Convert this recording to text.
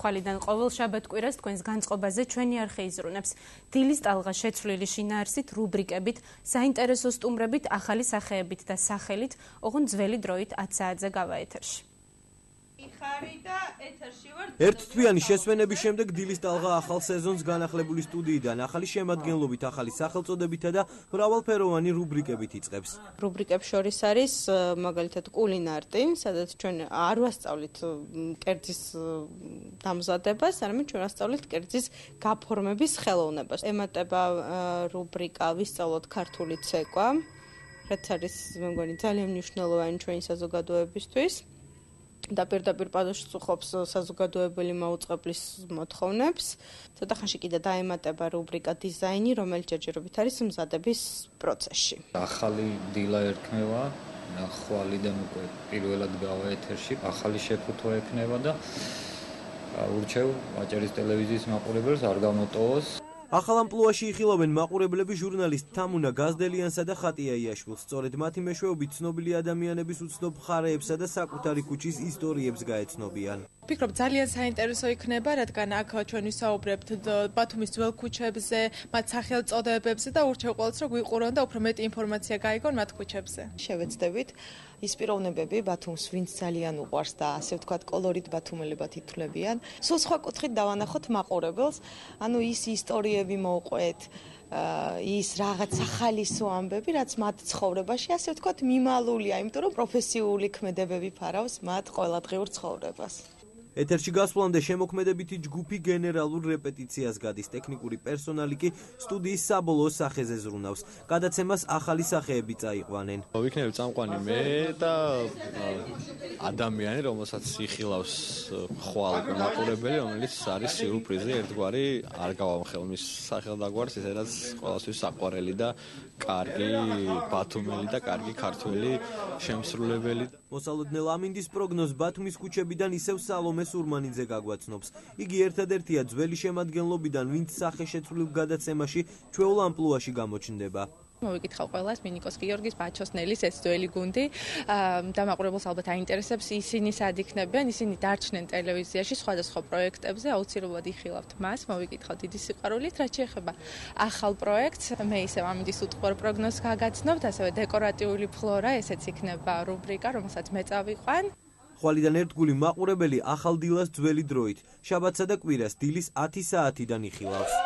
ხვალიდან ყოველ შაბათ-კვირას თქვენს განწყობაზე ჩვენი არხი იზრუნებს. დილის ტალღა შეცვლილი შინაარსით, რუბრიკებით, საინტერესო სტუმრებით, ახალი სახეებით და სახელით, ოღონდ ძველი დროით 10 საათზე გავა ეთერში. ერთთვიანი შესვენების შემდეგ დილის ტალღა ახალ სეზონს განახლებული სტუდიიდან ახალი შემადგენლობით, ახალი სახელწოდებითა და მრავალფეროვანი რუბრიკებით იწყებს. რუბრიკებს შორის არის მაგალითად კულინარტი, სადაც ჩვენ არ ვასწავლით კერძის დამზადებას, არამედ ჩვენ ვასწავლით კერძის გაფორმების ხელოვნებას. ემატება რუბრიკა ვისწავლოთ ქართული ცეკვა, რაც არის მე მგონი ძალიან მნიშვნელოვანი ჩვენი საზოგადოებისთვის. და პირდაპირ პასუხს უხობს საზოგადოებრივი მაუწყებლის მოთხოვნებს. ცოტა ხანში კიდე დაემატება რუბრიკა დიზაინი, რომელიც ჯერჯერობით არის მზადების პროცესში. ახალი დილა ერქმევა, ხვალიდან უკვე პირველად გავა ეთერში, ახალი შეფუთვა ექნება და ურჩევ აჭარის ტელევიზიის მაყურებელს არ გამოტოვოს. ახალ ამპლუაში იხილავენ მაყურებლები ჟურნალისტ თამუნა გაზდელიანსა და ხატია იაშვილს. სწორედ მათი მეშვეობით ცნობილი ადამიანების უცნობ მხარეებსა და საკუთარი ქუჩის ისტორიებს გაეცნობიან. ვფიქრობ ძალიან საინტერესო იქნება, რადგან აქ ჩვენ ვისაუბრებთ ბათუმის ძველ ქუჩებზე, მათ სახელწოდებებზე და ურჩევ ყოველს რომ გვიყურონ და უფრო მეტი ინფორმაცია გაიგონ მათ ქუჩებზე. შევეცდებით ის პიროვნებები ბათუმს, ვინც ძალიან უყვარს და ასე ვთქვათ, კოლორიტ ბათუმელებად ითვლებიან. სულ სხვა კუთხით დავანახოთ მაყურებელს, ანუ ის ისტორიები მოვყვეთ, ის რაღაც სახალისო ამბები, რაც მათ ცხოვრებაში, ასე ვთქვათ, მიმალულია, იმიტომ რომ პროფესიული ქმედებები ფარავს მათ ყოველდღიურ ცხოვრებას. ეთერში გასვლამდე შემოქმედებითი ჯგუფი გენერალურ რეპეტიციას გადის, ტექნიკური პერსონალი კი სტუდიის საბოლოო სახეზე ზრუნავს. გადაცემას ახალი სახეები წაიყვანენ. ვიქნები წამყვანი მე და ადამიანი, რომელსაც იხილავს ხვალ მაყურებელი, რომელიც არის სიურპრიზი, ერთგვარი არ გავამხელ მის სახელდაგვარს, ესეც ყველასთვის საყვარელი და კარგი ბათუმელი და კარგი ქართველი შემსრულებელი. მოსალოდნელ ამინდის პროგნოზ ბათუმის ქუჩებიდან ისევ სალომე სურმანიძე გაგვაცნობს. იგი ერთადერთია ძველი შემადგენლობიდან, ვინც სახეშეცვლილ გადაცემაში ჩვეულ ამპლუაში გამოჩნდება. მოვიკითხავ ყველას მინიკოს გიორგის ბაჩოსნელის ეს ძველი გუნდი და მაყურებელს ალბათ აინტერესებს ისინი სად იქნებიან, ისინი დარჩნენ ტელევიზიაში სხვადასხვა პროექტებზე, აუცილებლად იხილავთ მას, მოვიკითხავ დიდი სიყვარულით, რაც შეეხება ახალ პროექტს, მე ისევ ამინდის უტყუარ პროგნოზს გაგაცნობთ, ასევე დეკორატიული ფლორა, ესეც იქნება რუბრიკა, რომელსაც მე წავიყვან. ხვალიდან ერთგული მაყურებელი ახალ დილას ძველი დროით, შაბათსა და კვირას დილის 10 საათიდან იხილავს.